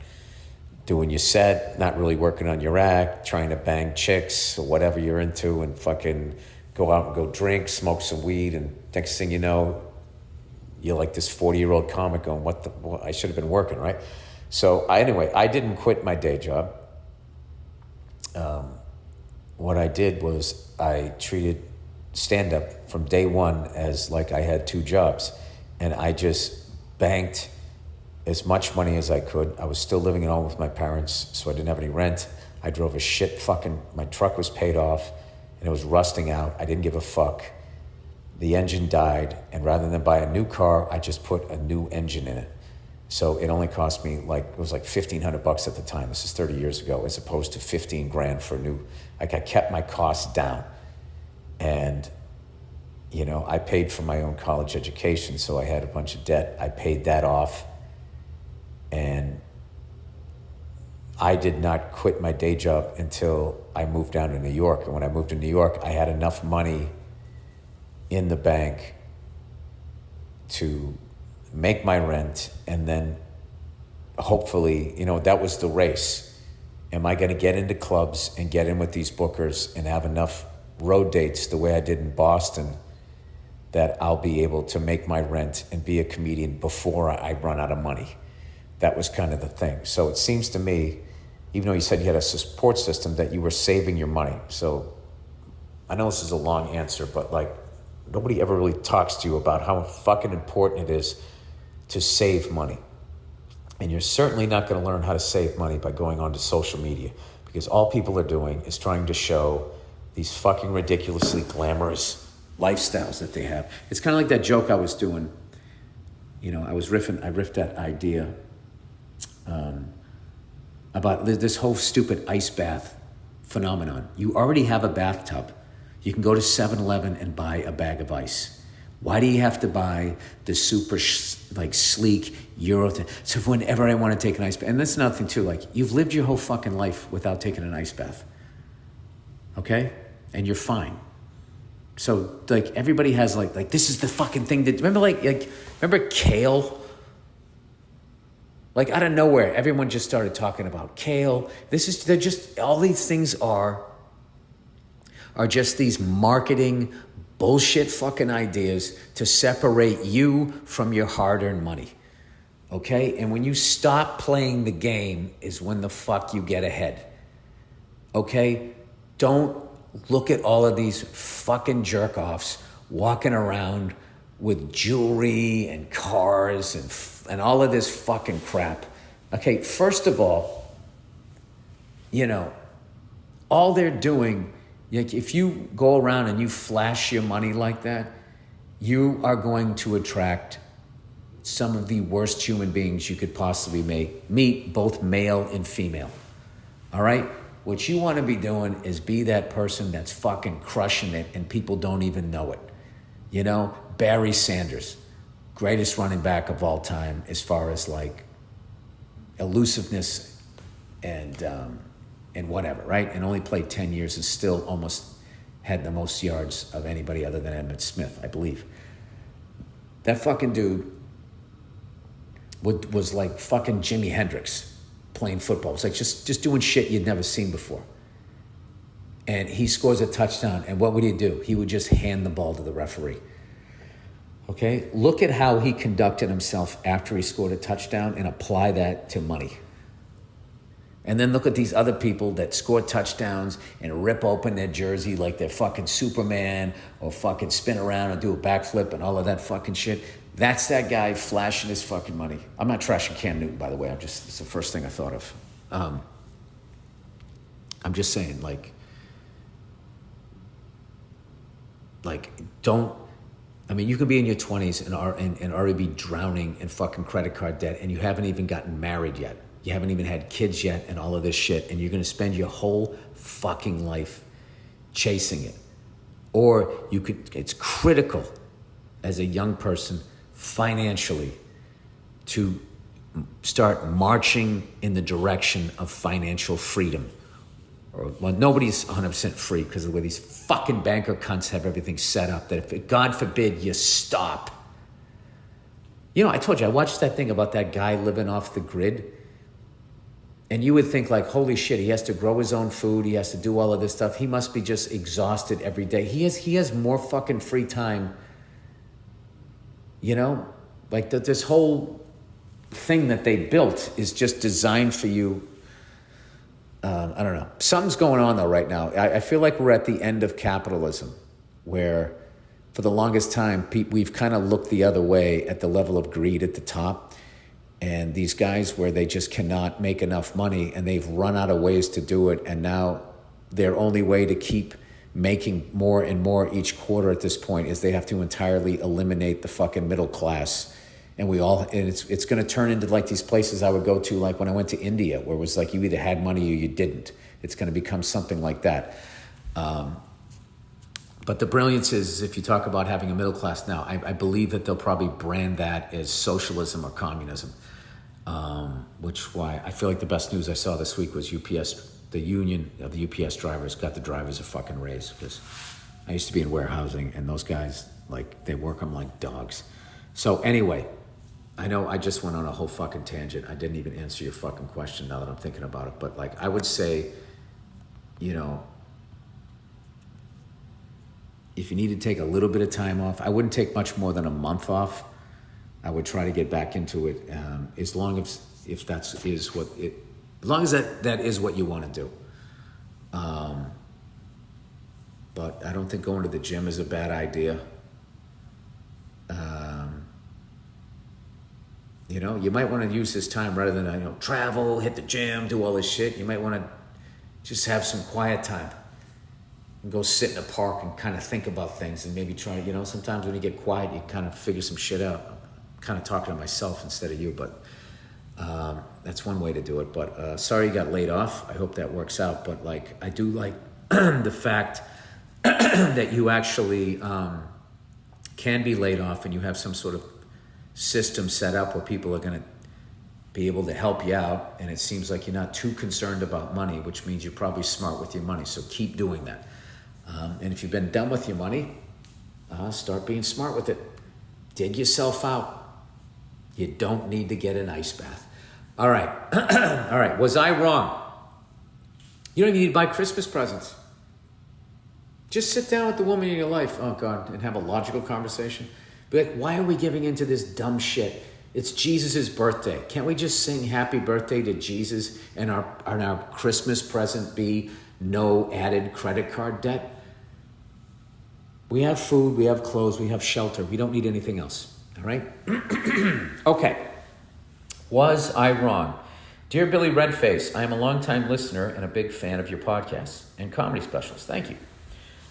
doing your set, not really working on your act, trying to bang chicks or whatever you're into, and fucking go out and go drink, smoke some weed, and next thing you know, you're like this 40-year-old comic going, what I should have been working, right? So anyway, I didn't quit my day job. What I did was I treated stand-up from day one as like I had two jobs, and I just banked as much money as I could. I was still living at home with my parents, so I didn't have any rent. I drove a shit fucking, my truck was paid off, and it was rusting out. I didn't give a fuck. The engine died, and rather than buy a new car, I just put a new engine in it. So it only cost me it was like $1,500 at the time. This is 30 years ago, as opposed to 15 grand for a new, I kept my costs down. And, I paid for my own college education, so I had a bunch of debt. I paid that off, and I did not quit my day job until I moved down to New York. And when I moved to New York, I had enough money in the bank to make my rent, and then hopefully, that was the race. Am I going to get into clubs and get in with these bookers and have enough road dates the way I did in Boston that I'll be able to make my rent and be a comedian before I run out of money? That was kind of the thing. So it seems to me, even though you said you had a support system, that you were saving your money. So I know this is a long answer, but nobody ever really talks to you about how fucking important it is to save money. And you're certainly not going to learn how to save money by going onto social media, because all people are doing is trying to show these fucking ridiculously glamorous lifestyles that they have. It's kind of like that joke I was doing. I riffed that idea about this whole stupid ice bath phenomenon. You already have a bathtub. You can go to 7-Eleven and buy a bag of ice. Why do you have to buy the super sleek Euro thing? So whenever I want to take an ice bath, and that's another thing too, you've lived your whole fucking life without taking an ice bath. Okay? And you're fine. So everybody has this is the fucking thing that, remember kale? Out of nowhere, everyone just started talking about kale. They're just, all these things are just these marketing bullshit fucking ideas to separate you from your hard-earned money. Okay? And when you stop playing the game is when the fuck you get ahead. Okay? Don't look at all of these fucking jerk-offs walking around with jewelry and cars and all of this fucking crap. Okay, first of all, all they're doing, if you go around and you flash your money like that, you are going to attract some of the worst human beings you could possibly meet, both male and female. All right? What you want to be doing is be that person that's fucking crushing it and people don't even know it. Barry Sanders, greatest running back of all time as far as elusiveness and whatever, right? And only played 10 years and still almost had the most yards of anybody other than Emmitt Smith, I believe. That fucking dude was like fucking Jimi Hendrix playing football. It's just doing shit you'd never seen before. And he scores a touchdown, and what would he do? He would just hand the ball to the referee. Okay? Look at how he conducted himself after he scored a touchdown and apply that to money. And then look at these other people that score touchdowns and rip open their jersey like they're fucking Superman, or fucking spin around and do a backflip and all of that fucking shit. That's that guy flashing his fucking money. I'm not trashing Cam Newton, by the way. It's the first thing I thought of. I'm just saying, you could be in your 20s and already be drowning in fucking credit card debt, and you haven't even gotten married yet. You haven't even had kids yet and all of this shit, and you're going to spend your whole fucking life chasing it. Or it's critical as a young person financially to start marching in the direction of financial freedom. Well, nobody's 100% free because of the way these fucking banker cunts have everything set up, that if, God forbid, you stop. You know, I told you, I watched that thing about that guy living off the grid. And you would think like, holy shit, he has to grow his own food. He has to do all of this stuff. He must be just exhausted every day. He has more fucking free time. You know, like this whole thing that they built is just designed for you. I don't know. Something's going on though right now. I feel like we're at the end of capitalism, where for the longest time, we've kind of looked the other way at the level of greed at the top. And these guys where they just cannot make enough money and they've run out of ways to do it. And now their only way to keep making more and more each quarter at this point is they have to entirely eliminate the fucking middle class. And it's going to turn into like these places I would go to, like when I went to India, where it was like you either had money or you didn't. It's going to become something like that. But the brilliance is, if you talk about having a middle class now, I believe that they'll probably brand that as socialism or communism. Which why I feel like the best news I saw this week was UPS, the union of the UPS drivers got the drivers a fucking raise, because I used to be in warehousing and those guys, like, they work them like dogs. So anyway, I know I just went on a whole fucking tangent. I didn't even answer your fucking question now that I'm thinking about it. But like, I would say, you know, if you need to take a little bit of time off, I wouldn't take much more than a month off. I would try to get back into it, as long as that is what you want to do. But I don't think going to the gym is a bad idea. You know, you might want to use this time rather than travel, hit the gym, do all this shit. You might want to just have some quiet time and go sit in a park and kind of think about things and maybe try. Sometimes when you get quiet, you kind of figure some shit out. I'm kind of talking to myself instead of you, but that's one way to do it. But sorry you got laid off. I hope that works out. But like, I do like the fact that you actually can be laid off and you have some sort of system set up where people are going to be able to help you out. And it seems like you're not too concerned about money, which means you're probably smart with your money. So keep doing that. And if you've been done with your money, start being smart with it. Dig yourself out. You don't need to get an ice bath. All right. All right. Was I wrong? You don't even need to buy Christmas presents. Just sit down with the woman in your life, oh God, and have a logical conversation. Be like, why are we giving into this dumb shit? It's Jesus' birthday. Can't we just sing happy birthday to Jesus and our Christmas present be no added credit card debt? We have food, we have clothes, we have shelter. We don't need anything else, all right? Okay. Was I wrong? Dear Billy Redface, I am a longtime listener and a big fan of your podcasts and comedy specials. Thank you.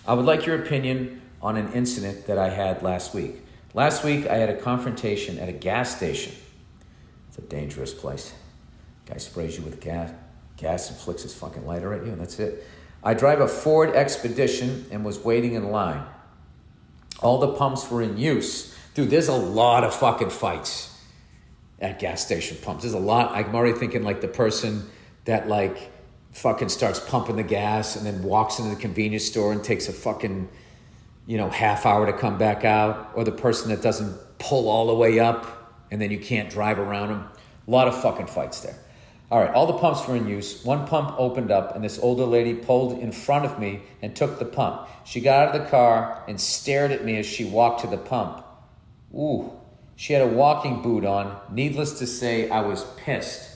I would like your opinion on an incident that I had last week. Last week, I had a confrontation at a gas station. It's a dangerous place. Guy sprays you with gas and flicks his fucking lighter at you, and that's it. I drive a Ford Expedition and was waiting in line. All the pumps were in use. Dude, there's a lot of fucking fights at gas station pumps. There's a lot. I'm already thinking like the person that like fucking starts pumping the gas and then walks into the convenience store and takes a fucking, half hour to come back out, or the person that doesn't pull all the way up and then you can't drive around them. A lot of fucking fights there. All right, all the pumps were in use. One pump opened up and this older lady pulled in front of me and took the pump. She got out of the car and stared at me as she walked to the pump. Ooh, she had a walking boot on. Needless to say, I was pissed.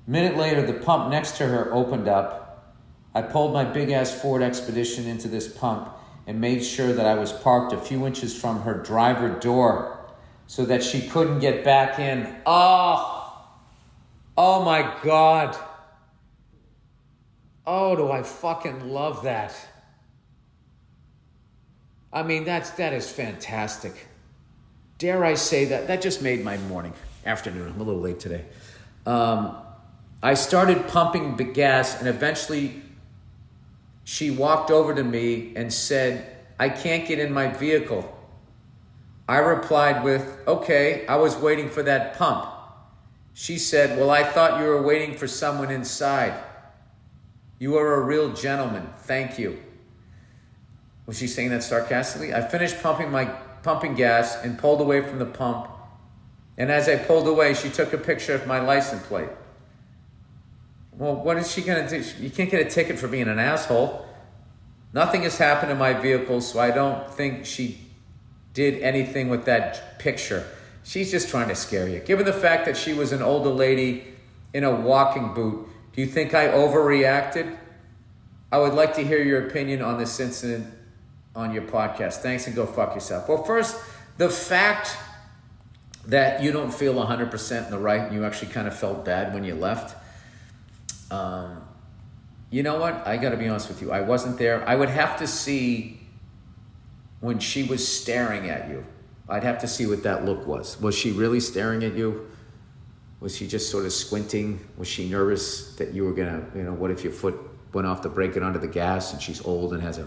A minute later, the pump next to her opened up. I pulled my big-ass Ford Expedition into this pump and made sure that I was parked a few inches from her driver door so that she couldn't get back in. Oh my God. Oh, do I fucking love that. I mean, that is fantastic. Dare I say that? That just made my afternoon. I'm a little late today. I started pumping the gas and eventually she walked over to me and said, I can't get in my vehicle. I replied with, okay, I was waiting for that pump. She said, well, I thought you were waiting for someone inside. You are a real gentleman. Thank you. Was she saying that sarcastically? I finished pumping gas and pulled away from the pump. And as I pulled away, she took a picture of my license plate. Well, what is she going to do? You can't get a ticket for being an asshole. Nothing has happened to my vehicle, so I don't think she did anything with that picture. She's just trying to scare you. Given the fact that she was an older lady in a walking boot, do you think I overreacted? I would like to hear your opinion on this incident on your podcast. Thanks, and go fuck yourself. Well, first, the fact that you don't feel 100% in the right and you actually kind of felt bad when you left. You know what? I got to be honest with you. I wasn't there. I would have to see when she was staring at you. I'd have to see what that look was. Was she really staring at you? Was she just sort of squinting? Was she nervous that you were going to, what if your foot went off the brake and onto the gas and she's old and has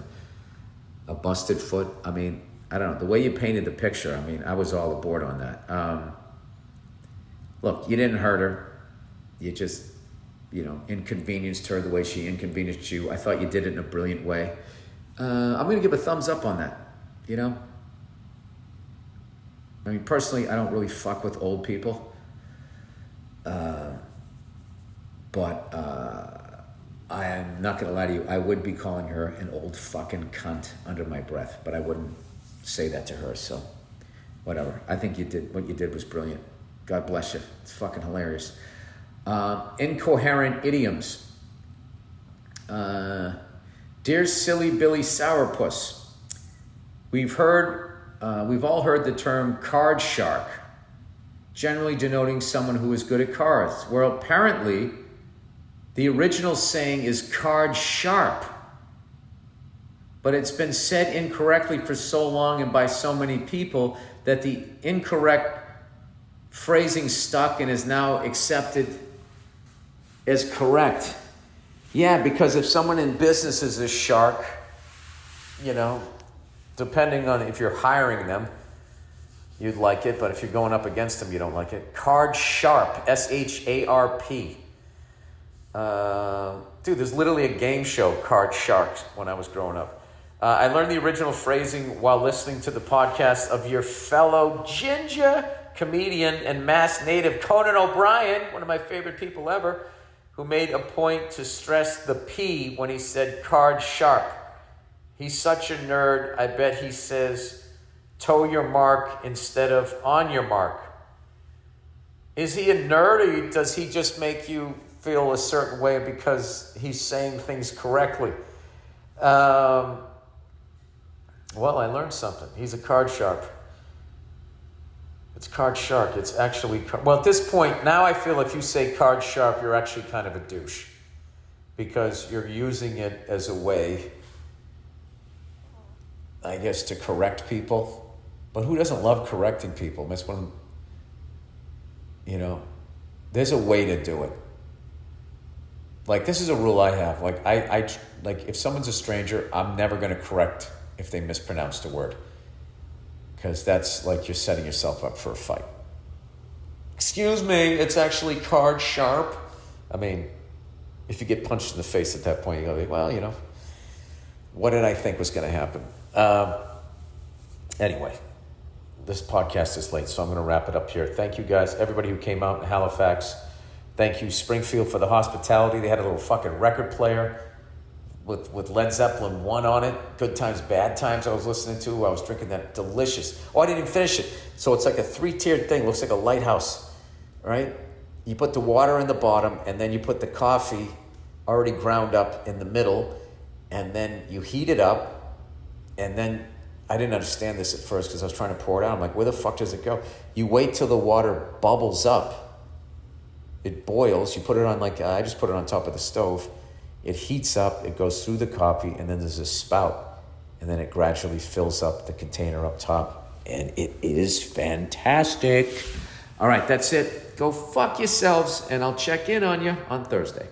a busted foot? I mean, I don't know. The way you painted the picture, I mean, I was all aboard on that. Look, you didn't hurt her. You just, inconvenienced her the way she inconvenienced you. I thought you did it in a brilliant way. I'm going to give a thumbs up on that, I mean, personally, I don't really fuck with old people. But I am not going to lie to you. I would be calling her an old fucking cunt under my breath, but I wouldn't say that to her, so whatever. I think what you did was brilliant. God bless you. It's fucking hilarious. Incoherent idioms. Dear Silly Billy Sourpuss, we've all heard the term card shark, generally denoting someone who is good at cards. Well, apparently, the original saying is card sharp, but it's been said incorrectly for so long and by so many people that the incorrect phrasing stuck and is now accepted as correct. Yeah, because if someone in business is a shark, depending on if you're hiring them, you'd like it, but if you're going up against them, you don't like it. Card sharp, S-H-A-R-P. Dude, there's literally a game show, Card Sharks, when I was growing up. I learned the original phrasing while listening to the podcast of your fellow ginger comedian and Mass native Conan O'Brien, one of my favorite people ever, who made a point to stress the P when he said card sharp. He's such a nerd, I bet he says toe your mark instead of on your mark. Is he a nerd, or does he just make you feel a certain way because he's saying things correctly? Well, I learned something. He's a card sharp. It's card shark. It's actually... Well, at this point, now I feel if you say card sharp, you're actually kind of a douche. Because you're using it as a way, I guess, to correct people. But who doesn't love correcting people? That's one of, there's a way to do it. Like, this is a rule I have. Like, I if someone's a stranger, I'm never going to correct if they mispronounced a word. Because that's like you're setting yourself up for a fight. Excuse me, it's actually card sharp. I mean, if you get punched in the face at that point, you go, well, what did I think was going to happen? Anyway, this podcast is late, so I'm going to wrap it up here. Thank you guys, everybody who came out in Halifax. Thank you, Springfield, for the hospitality. They had a little fucking record player with Led Zeppelin 1 on it. Good Times, Bad Times I was listening to. I was drinking that delicious. Oh, I didn't even finish it. So it's like a 3-tiered thing. Looks like a lighthouse, right? You put the water in the bottom, and then you put the coffee already ground up in the middle, and then you heat it up, and then I didn't understand this at first because I was trying to pour it out. I'm like, where the fuck does it go? You wait till the water bubbles up. It boils. You put it on I just put it on top of the stove. It heats up, it goes through the coffee, and then there's a spout. And then it gradually fills up the container up top. And it is fantastic. All right, that's it. Go fuck yourselves, and I'll check in on you on Thursday.